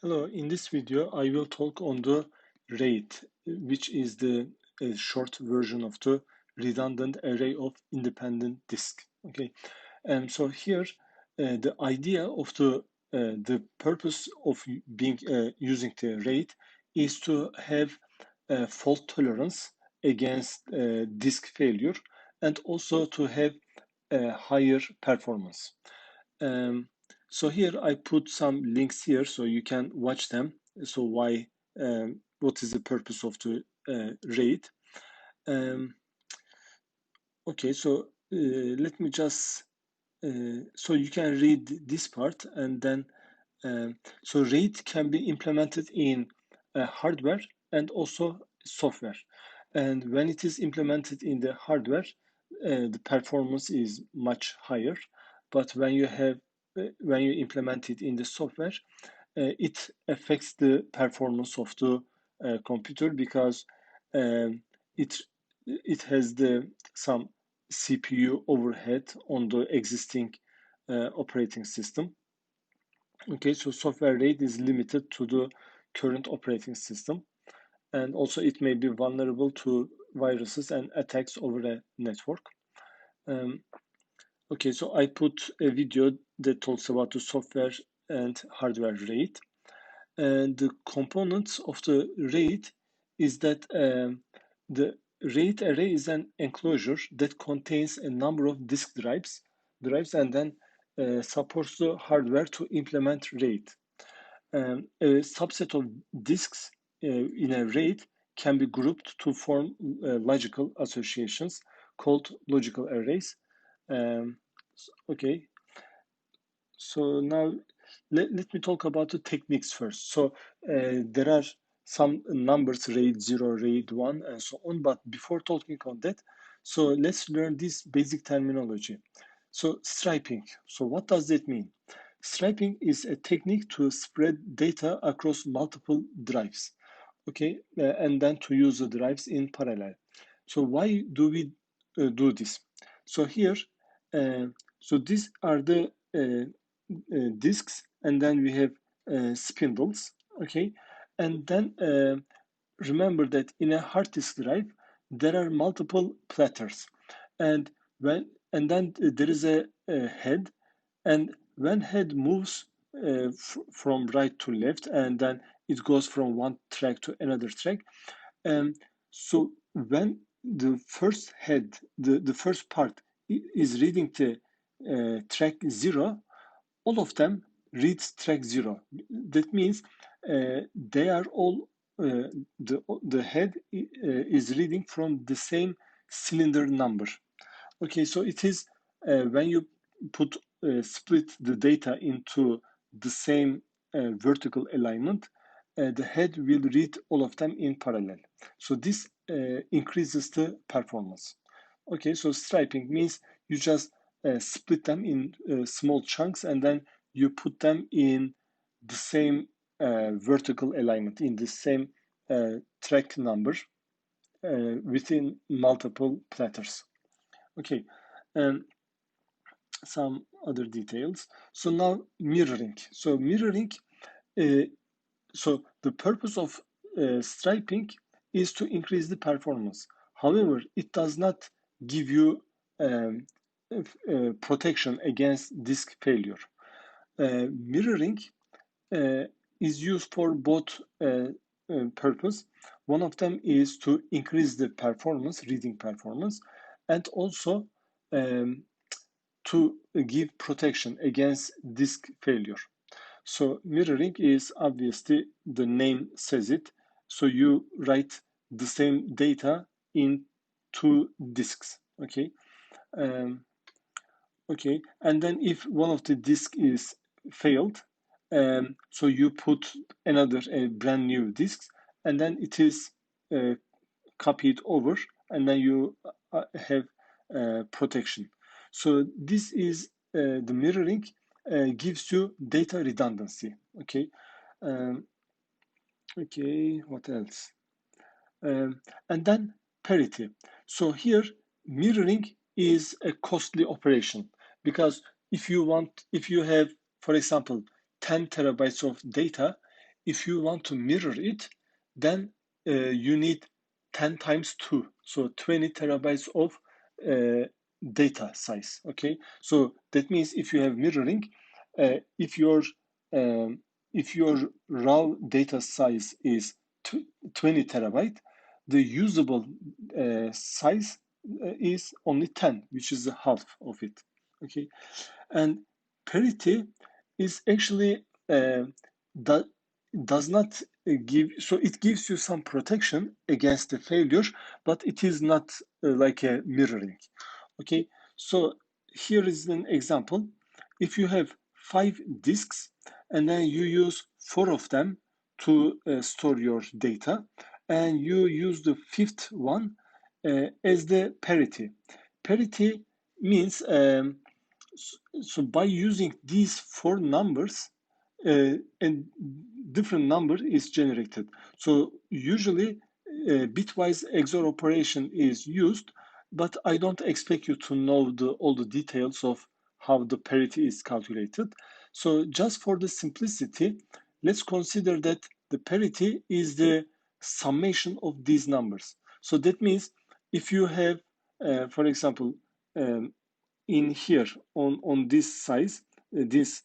Hello, in this video, I will talk on the RAID, which is the short version of the redundant array of independent disk. Okay, and so here, the idea of the purpose of being using the RAID is to have fault tolerance against disk failure, and also to have higher performance. Um, so here I put some links here so you can watch them. So why, what is the purpose of the RAID? Um, okay, so let me just, so you can read this part and then, so RAID can be implemented in hardware and also software. And when it is implemented in the hardware, the performance is much higher. But when you implement it in the software, it affects the performance of the computer because um, it it has some CPU overhead on the existing operating system. Okay, so software RAID is limited to the current operating system, and also it may be vulnerable to viruses and attacks over a network. Um, okay, so I put a video that talks about the software and hardware RAID. And the components of the RAID is that the RAID array is an enclosure that contains a number of disk drives, and then supports the hardware to implement RAID. A subset of disks in a RAID can be grouped to form logical associations called logical arrays. Um, okay, so now let me talk about the techniques first. So there are some numbers, RAID 0, RAID 1, and so on. But before talking on that, so let's learn this basic terminology. So striping. So what does that mean? Striping is a technique to spread data across multiple drives, okay, and then to use the drives in parallel. So why do we do this? So here, uh, so these are the disks, and then we have spindles, okay, and then remember that in a hard disk drive there are multiple platters, and when and then there is a head, and when head moves from right to left, and then it goes from one track to another track. So when the first head, the first part is reading the track 0, all of them reads track 0. That means they are all, the head is reading from the same cylinder number. Okay, so it is when you split the data into the same vertical alignment, the head will read all of them in parallel. So this increases the performance. Okay, so striping means you just split them in small chunks, and then you put them in the same vertical alignment, in the same track number within multiple platters. Okay, and some other details. So now mirroring. So mirroring, uh, so the purpose of striping is to increase the performance. However, it does not give you um, protection against disk failure. Mirroring uh, is used for both purpose. One of them is to increase the performance, reading performance, and also um, to give protection against disk failure. So mirroring is obviously, the name says it. So you write the same data in two disks. Okay. Um, okay. And then if one of the disk is failed, so you put another brand new disk, and then it is copied over, and then you have protection. So this is the mirroring gives you data redundancy. Okay. Um, okay. What else? And then parity. So here, mirroring is a costly operation, because if you have, for example, 10 terabytes of data, if you want to mirror it, then you need 10 times 2, so 20 terabytes of data size. Okay, so that means if you have mirroring, uh, if your um, if your raw data size is 20 terabyte, the usable size is only 10, which is the half of it. Okay, and parity is actually do, does not give, so it gives you some protection against the failure, but it is not like a mirroring. Okay, so here is an example. If you have 5 disks and then you use 4 of them to store your data, and you use the fifth one as the parity. Parity means so by using these 4 numbers, a different number is generated. So usually bitwise XOR operation is used, but I don't expect you to know all the details of how the parity is calculated. So just for the simplicity, let's consider that the parity is the summation of these numbers. So that means if you have, for example, um, in here on this size, this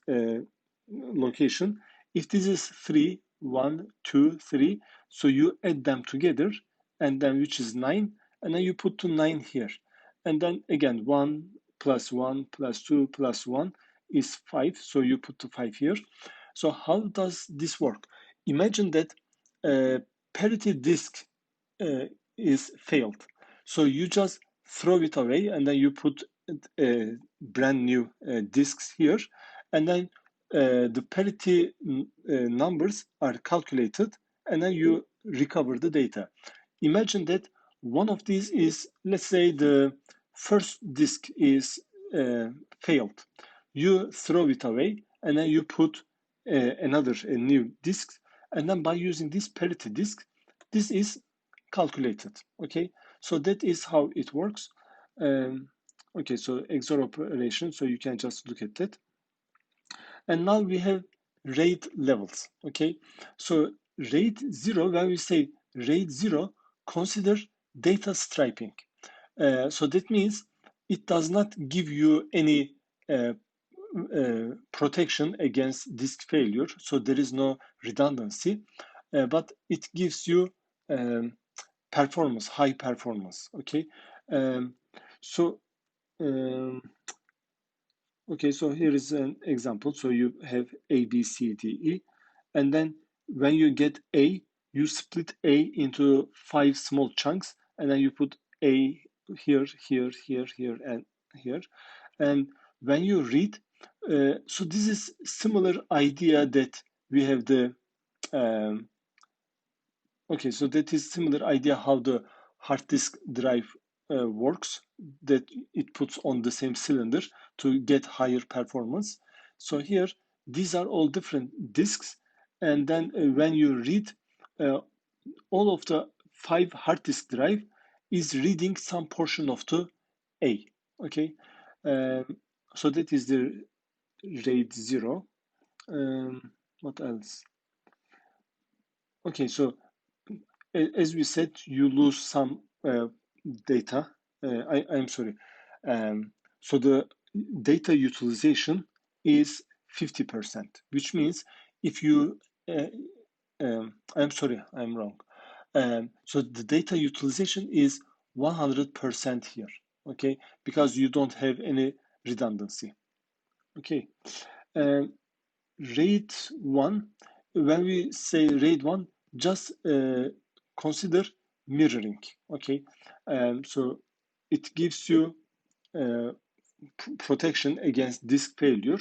location, if this is 3, 1, 2, 3, so you add them together, and then which is 9, and then you put to 9 here, and then again 1 plus 1 plus 2 plus 1 is 5, so you put to 5 here. So how does this work? Imagine that parity disk uh, is failed, so you just throw it away, and then you put brand new disks here, and then the parity numbers are calculated, and then you recover the data. Imagine that one of these is, let's say, the first disk is failed. You throw it away, and then you put another a new disk, and then by using this parity disk, this is calculated. Okay, so that is how it works. Um, okay, so XOR operation, so you can just look at that. And now we have RAID levels. Okay, so RAID 0, when we say RAID 0, consider data striping. So that means it does not give you any protection against disk failure, so there is no redundancy, but it gives you um, performance, high performance. Okay, um, so um, okay, so here is an example. So you have A, B, C, D, E, and then when you get A, you split A into 5 small chunks, and then you put A here, here, here, here, and here. And when you read, so this is similar idea that we have the um, okay, so that is similar idea how the hard disk drive works, that it puts on the same cylinder to get higher performance. So here, these are all different disks, and then when you read, uh, all of the 5 hard disk drive is reading some portion of the A. Okay, um, so that is the RAID 0. What else? Okay, so as we said, you lose some data. I'm sorry. Um, so the data utilization is 50%, which means if you, I'm sorry, I'm wrong. So the data utilization is 100% here, okay, because you don't have any redundancy. Okay. Um, RAID 1, when we say RAID 1, just consider mirroring, okay? So it gives you uh, protection against disk failure,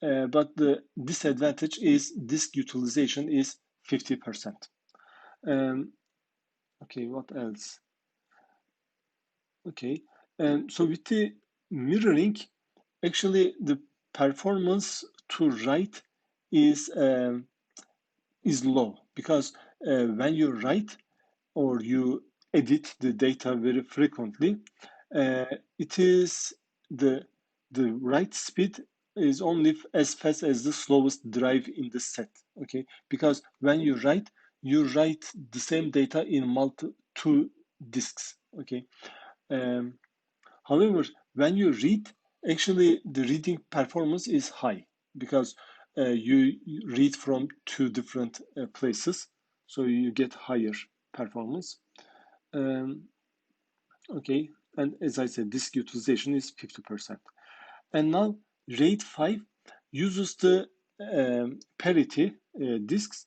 but the disadvantage is disk utilization is 50%. Okay, what else? Okay, so with the mirroring, actually the performance to write is low, because when you write or you edit the data very frequently, it is the write speed is only as fast as the slowest drive in the set. Okay, because when you write the same data in two disks. Okay. um, However, when you read, actually the reading performance is high because you read from two different places, so you get higher performance. um, okay, and as I said, disk utilization is 50%. And now RAID 5 uses the parity disks,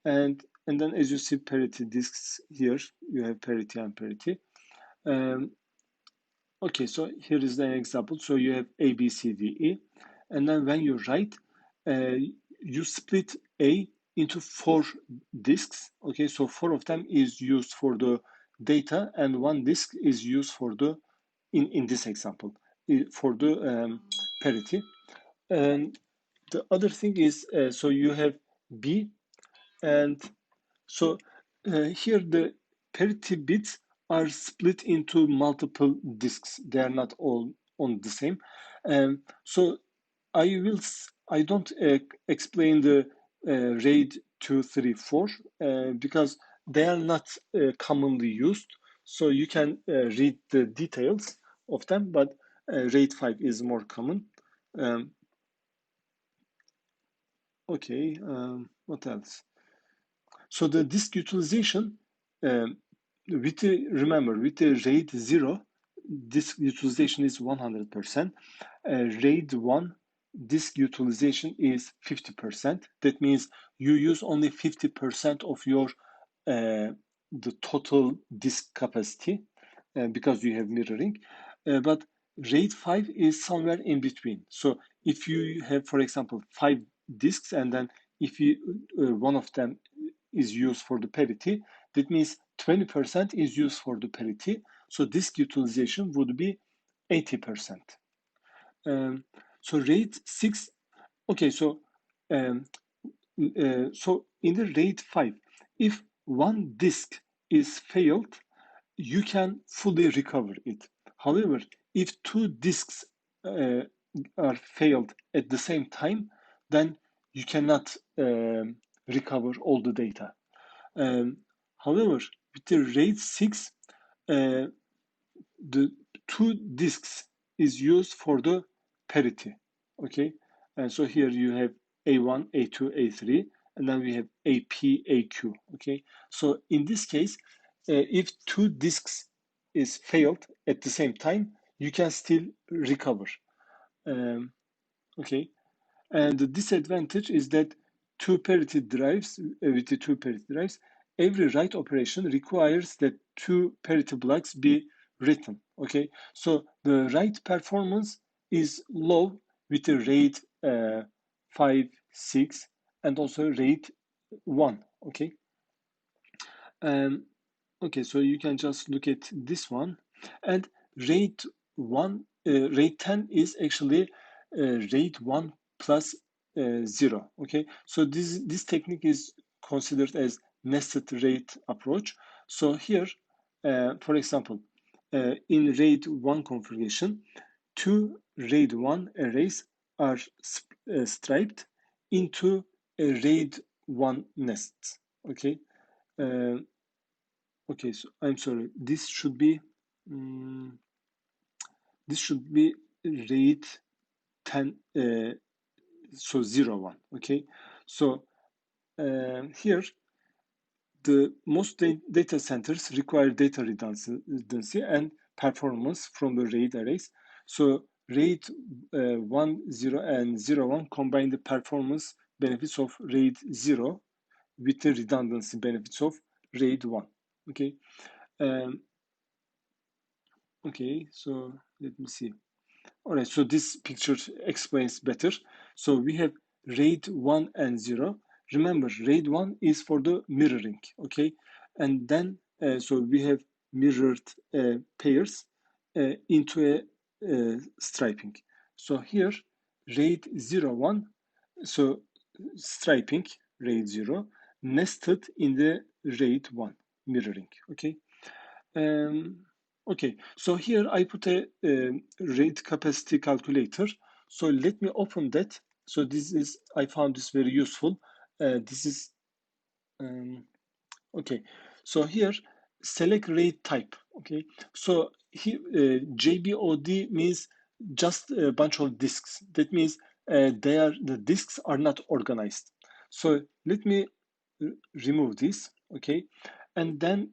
and then as you see parity disks here, you have parity and parity. Um, okay, so here is an example. So you have A, B, C, D, E, and then when you write, you split A into four disks. Okay, so four of them is used for the data, and one disk is used for the in this example for the parity. And the other thing is, so you have B, and so here the parity bits are split into multiple disks. They are not all on the same. So I don't explain the RAID 2, 3, 4 because they are not commonly used. So you can read the details of them, but RAID 5 is more common. Um, okay, what else? So the disk utilization, um, remember, with the RAID 0, disk utilization is 100%. RAID 1, disk utilization is 50%. That means you use only 50% of your the total disk capacity because you have mirroring. But RAID 5 is somewhere in between. So if you have, for example, 5 disks, and then if you one of them is used for the parity, that means 20% is used for the parity. So disk utilization would be 80%. Um, so RAID 6, okay, um, so in the RAID 5, if one disk is failed, you can fully recover it. However, if two disks uh, are failed at the same time, then you cannot recover all the data. Um, However, with the RAID 6, uh, the two disks is used for the parity. Okay, and so here you have A1, A2, A3, and then we have AP, AQ. Okay, so in this case, if two disks is failed at the same time, you can still recover. Okay, and the disadvantage is that with the two parity drives, every write operation requires that two parity blocks be written. Okay, so the write performance is low with the RAID 5, 6, and also RAID 1. Okay, um, okay, so you can just look at this one, and RAID 1, RAID 10 is actually RAID 1 plus 0. Okay, so this technique is considered as nested RAID approach. So here, for example, in RAID 1 configuration, two RAID 1 arrays are striped into a RAID 1 nest. Okay. Uh, Okay, so I'm sorry. Um, this should be RAID 10, so 01. Okay, so here the most data centers require data redundancy and performance from the RAID arrays. So RAID 1, 0, and 01 combine the performance benefits of RAID 0 with the redundancy benefits of RAID 1. Okay. Um, Okay, so let me see. All right, so this picture explains better. So we have RAID 1 and 0. Remember, RAID 1 is for the mirroring, okay? And then, so we have mirrored pairs into a striping. So here, RAID 01, so striping, RAID 0, nested in the RAID 1, mirroring, okay? Um, okay, so here I put a rate capacity calculator. So let me open that. So this is, I found this very useful. This is, okay. So here, select RAID type. Okay. So here, JBOD means just a bunch of disks. That means the disks are not organized. So let me remove this. Okay. And then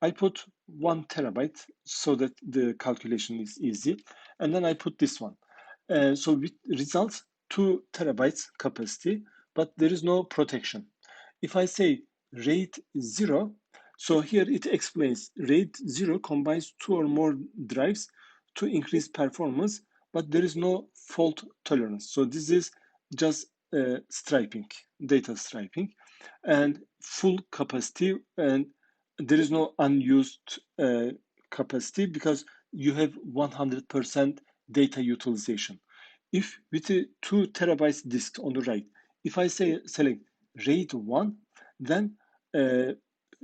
I put 1 TB so that the calculation is easy. And then I put this one. So with results 2 TB capacity, but there is no protection. If I say RAID 0, so here it explains RAID 0 combines 2 or more drives to increase performance, but there is no fault tolerance. So this is just striping, data striping, and full capacity, and there is no unused capacity because you have 100% data utilization. If with a 2 TB disk on the right, if I say select RAID 1, then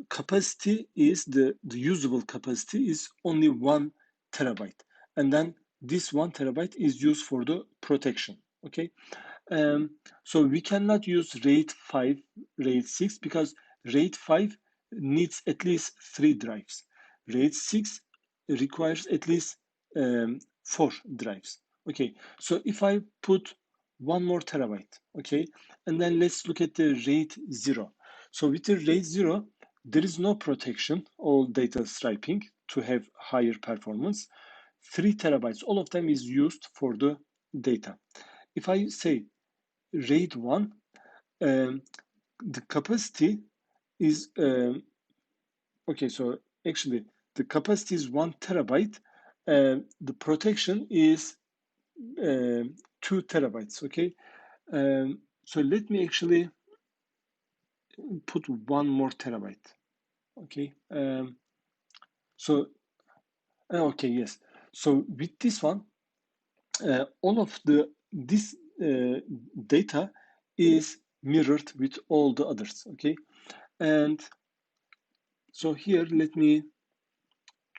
capacity is the usable capacity is only 1 TB, and then this 1 TB is used for the protection. Okay. um, so we cannot use RAID 5, RAID 6 because RAID 5 needs at least 3 drives. RAID 6 requires at least 4 drives. Okay, so if I put 1 more TB, okay, and then let's look at the RAID 0. So with the RAID 0, there is no protection or data striping to have higher performance. 3 TB, all of them is used for the data. If I say RAID 1, the capacity is, okay, so actually the capacity is 1 TB, the protection is 2 TB, okay? So let me actually put 1 more TB, okay? So, okay, yes. So with this one, all of this data is mirrored with all the others, okay? And so here, let me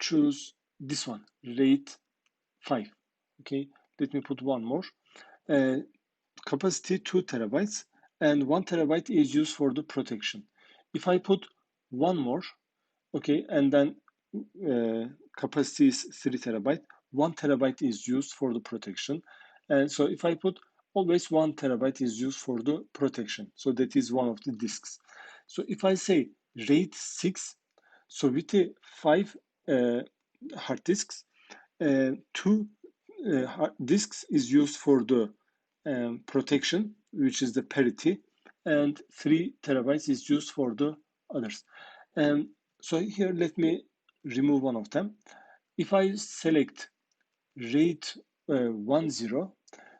choose this one, RAID 5, okay? Let me put one more. Uh, Capacity 2 TB, and 1 TB is used for the protection. If I put one more, okay, and then capacity is 3 TB, 1 TB is used for the protection. And so if I put always 1 TB is used for the protection. So that is one of the disks. So if I say RAID 6, so with the 5 hard disks, 2 disks is used for the protection, which is the parity, and 3 TB is used for the others. So here, let me remove one of them. If I select RAID 10,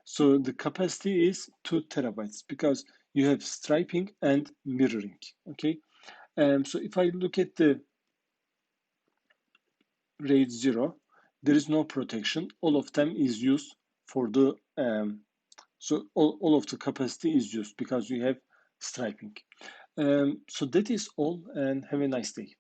so the capacity is 2 TB because you have striping and mirroring. Okay. So if I look at the RAID 0, there is no protection. All of them is used for the so all of the capacity is used because you have striping. So that is all, and have a nice day.